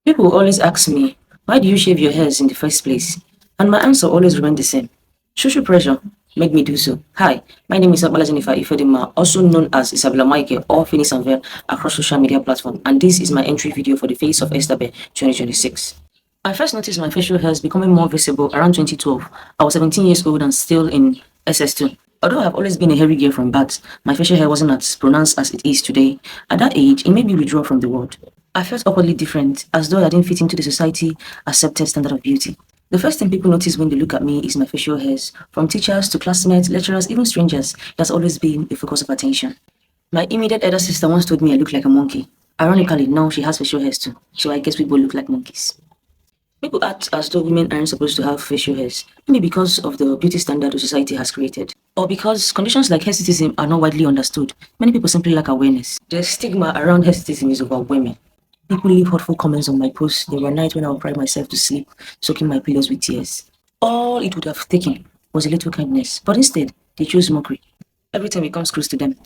People always ask me, why do you shave your hairs in the first place? And my answer always remains the same. Social pressure made me do so. Hi, my name is Abala Jennifer Ifedima, also known as Isabella Michael or Phineas Anvel across social media platforms, and this is my entry video for the Face of Estabe 2026. I first noticed my facial hairs becoming more visible around 2012. I was 17 years old and still in SS2. Although I've always been a hairy girl from birth, my facial hair wasn't as pronounced as it is today. At that age, it made me withdraw from the world. I felt awkwardly different, as though I didn't fit into the society accepted standard of beauty. The first thing people notice when they look at me is my facial hairs. From teachers to classmates, lecturers, even strangers, it has always been a focus of attention. My immediate elder sister once told me I look like a monkey. Ironically, now she has facial hairs too, so I guess we both look like monkeys. People act as though women aren't supposed to have facial hairs, maybe because of the beauty standard the society has created, or because conditions like hirsutism are not widely understood. Many people simply lack awareness. The stigma around hirsutism is overwhelming. People leave hurtful comments on my posts. There were nights when I would cry myself to sleep, soaking my pillows with tears. All it would have taken was a little kindness, but instead, they chose mockery. Every time it comes close to them,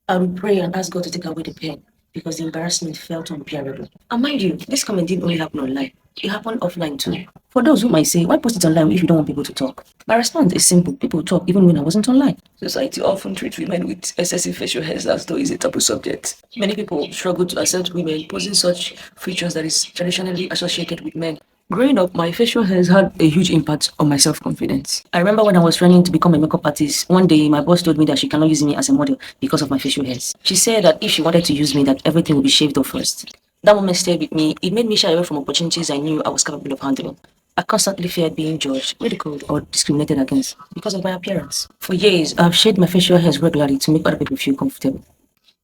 I would pray and ask God to take away the pain because the embarrassment felt unbearable. And mind you, this comment didn't only happen online, it happened offline too. For those who might say, why post it online if you don't want people to talk? My response is simple: people talk even when I wasn't online. Society often treats women with excessive facial hairs as though it's a taboo subject. Many people struggle to accept women posing such features that is traditionally associated with men. Growing up, my facial hairs had a huge impact on my self-confidence. I remember when I was training to become a makeup artist, one day my boss told me that she cannot use me as a model because of my facial hairs. She said that if she wanted to use me, that everything would be shaved off first. That moment stayed with me. It made me shy away from opportunities I knew I was capable of handling. I constantly feared being judged, ridiculed, or discriminated against because of my appearance. For years, I've shaved my facial hairs regularly to make other people feel comfortable.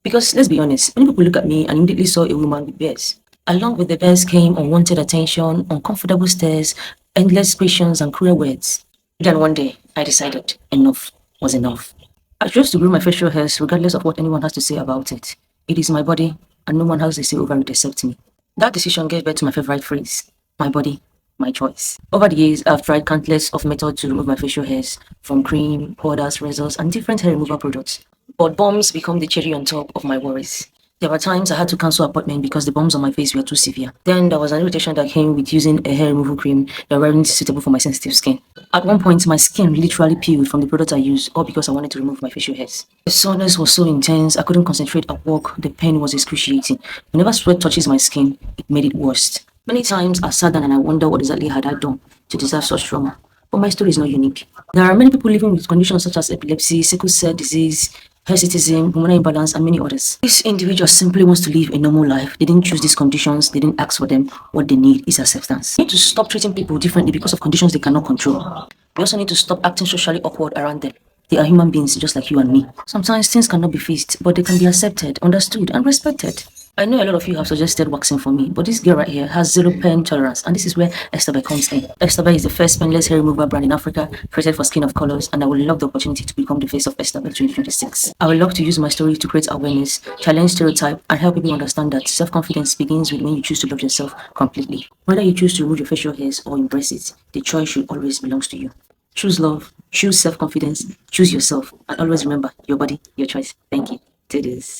Because let's be honest, many people look at me and immediately saw a woman with bears. Along with the bears came unwanted attention, uncomfortable stares, endless questions, and cruel words. Then one day, I decided enough was enough. I chose to grow my facial hairs regardless of what anyone has to say about it. It is my body, and no one has to say over it except me. That decision gave birth to my favorite phrase: my body, my choice. Over the years, I've tried countless of methods to remove my facial hairs, from cream, powders, razors, and different hair removal products. But bombs become the cherry on top of my worries. There were times I had to cancel appointment because the bumps on my face were too severe. Then there was an irritation that came with using a hair removal cream that wasn't suitable for my sensitive skin. At one point, my skin literally peeled from the product I used, all because I wanted to remove my facial hairs. The soreness was so intense, I couldn't concentrate at work. The pain was excruciating. Whenever sweat touches my skin, it made it worse. Many times I sat down and I wonder what exactly had I done to deserve such trauma. But my story is not unique. There are many people living with conditions such as epilepsy, sickle cell disease, hirsutism, hormonal imbalance, and many others. This individual simply wants to live a normal life. They didn't choose these conditions, they didn't ask for them. What they need is acceptance. We need to stop treating people differently because of conditions they cannot control. We also need to stop acting socially awkward around them. They are human beings just like you and me. Sometimes things cannot be fixed, but they can be accepted, understood, and respected. I know a lot of you have suggested waxing for me, but this girl right here has zero pain tolerance, and this is where Estabe comes in. Estabe is the first painless hair removal brand in Africa, created for skin of colors, and I would love the opportunity to become the face of Estabe 2026. I would love to use my story to create awareness, challenge stereotype, and help people understand that self-confidence begins with when you choose to love yourself completely. Whether you choose to remove your facial hairs or embrace it, the choice should always belong to you. Choose love, choose self-confidence, choose yourself, and always remember, your body, your choice. Thank you. Do this.